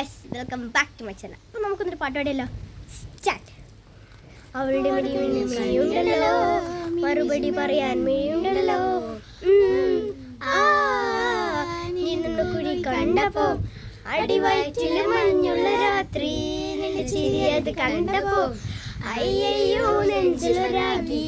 Guys, welcome back to my channel. അപ്പോൾ നമുക്കൊന്നൊരു പാട്ട് പാടിയല്ലോ. സ്റ്റാർട്ട്. അവളുടെ മിഴിയുണ്ടല്ലോ, മറുപടി പറയാൻ മിഴിയുണ്ടല്ലോ. നിന്നു കുഴി കണ്ടപ്പോ അടിവയറ്റിൽ മഞ്ഞുള്ള രാത്രി, നിന്റെ ചിരിയത് കണ്ടപ്പോ അയ്യോ നെഞ്ചിലൊരാകി.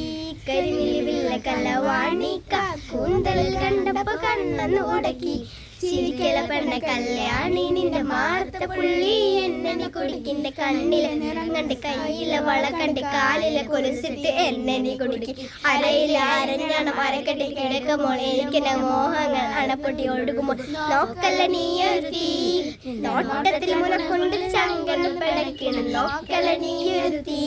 കരിമിഴിവില്ല കലവാണിക്ക കൂന്തളിൽ കണ്ടപ്പോ കണ്ണന്ന് ഉടക്കി. ചിരിക്കല പെണ്ണ കല്യാണി നിന്റെ മാർത്ത പുള്ളി, എന്നെ നീ കുടിക്കിന്റെ കണ്ണിലെ നിറം കണ്ട്, കയ്യിലെ വള കണ്ട്, കാലിലെ കൊലുസിട്ട് എന്നെ നീ കുടിക്കി. അരയിലെ അരഞ്ഞാണം അരക്കെട്ടിൽ കിടക്കുമ്പോൾ എനിക്കെന്നെ മോഹങ്ങൾ അണപ്പൊട്ടി ഒഴുകുമ്പോൾ നോക്കല്ല നീയൊരു തീ. നോട്ടത്തിൽ മുനക്കൊണ്ട് ചങ്കന്ന് പിടക്കണം, നോക്കല്ല നീയൊരു തീ.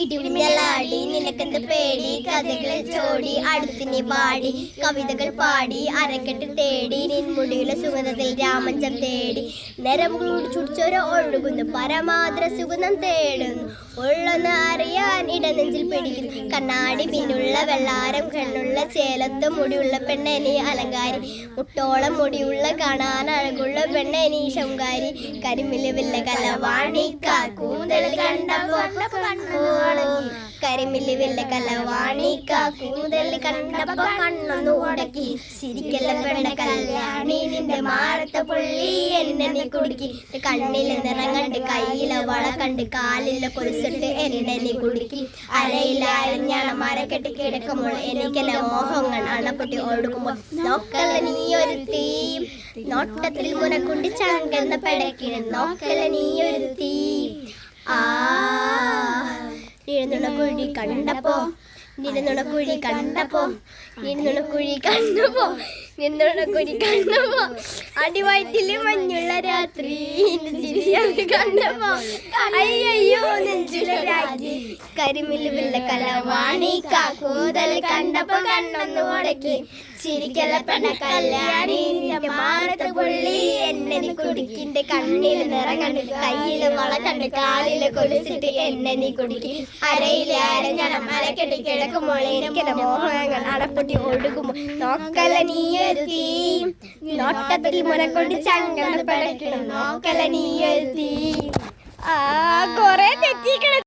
ഇടിമിന്നലാടി നിനക്കെന്ത് പേടി, കഥകളെ ചോടി അടുത്തിനെ പാടി, കവിതകൾ പാടി അരക്കെട്ട് തേടി, നിൻമുടിയുടെ സുഗന്ധത്തിൽ രാമഞ്ചം തേടി. നരമ്പുകളോട് ചുടിച്ചോര ഒഴുകുന്നു, പരമാദ്ര സുഗന്ധം തേടുന്നു. ഉള്ളൊന്ന് അറിയാൻ ഇടനെഞ്ചിൽ പിടിക്കുന്നു, കണ്ണാടി പിന്നുള്ള വെള്ളാരം കണ്ണുള്ള ചേലത്ത് മുടിയുള്ള പെണ്ണനി അലങ്കാരി. മുട്ടോളം മുടിയുള്ള കാണാൻ അഴകുള്ള പെണ്ണനി ശൃംഗാരി. കരിമിഴിവില്ല കലവാണിക്ക കൂന്തൽ കണ്ടപ്പോ കരിമിഴിവില്ല കലവാണിക്ക കൂന്തൽ കണ്ടപ്പോ കണ്ണൊന്നു ഉടക്കി. ചിരിക്കല്ല പെണ്ണ കല്യാണി നിന്റെ മാറത്ത പുള്ളി, എന്നെ നീ കുടുക്കി. കണ്ണിലെ നിറം കണ്ട്, കയ്യിലെ വള കണ്ട്, കാലിലെ കൊലുസിട്ട് എന്നെ നീ കുടുക്കി. അരയിലെ അരഞ്ഞാണം മരക്കെട്ടി കിടക്കുമ്പോൾ എനിക്കെന്നെ മോഹങ്ങൾ അണപ്പൊട്ടി ഒഴുകുമ്പോൾ നോക്കല്ല നീയൊരു തീ. നോട്ടത്തിൽ മുനക്കൊണ്ട് ചങ്കെന്ന് പിടക്കിടും, നോക്കല്ല നീയൊരു തീ. കുഴി കണ്ടപ്പോ കുഴി കണ്ടപ്പോ കുഴി കണ്ടപ്പോ കുഴി കണ്ടപ്പോ അടിവയറ്റില് മഞ്ഞുള്ള രാത്രി, കണ്ടപ്പോ അയ്യോ നെഞ്ചിലൊരാകി. കരിമിഴിവില്ല കലവാണിക്ക കൂന്തൽ കണ്ടപ്പോ കണ്ണൊന്നു ഉടക്കി. ചിരിക്കല്ല പെണ്ണ കല്യാണി നിന്റെ മാറത്തെ പുള്ളി, എന്നെ നീ കുടിക്കിന്റെ കണ്ണില് നിറം കണ്ട്, കയ്യിലെ വള കണ്ട്, കാലിലെ കൊലുസിട്ട് എന്നെ നീ കുടുക്കി. അരയിലെ അരഞ്ഞാണം മരക്കെട്ടി കിടക്കുമ്പോൾ എനിക്കെന്നെ മോഹങ്ങൾ അണപ്പൊട്ടി ഒഴുകുമ്പോൾ നോക്കല്ല നീയൊരു തീ. നോട്ടത്തിൽ മുനക്കൊണ്ട് ചങ്കന്ന് പിടക്കണം, നോക്കല്ല നീയൊരു തീ. കൊറേ തെറ്റിക്കണം.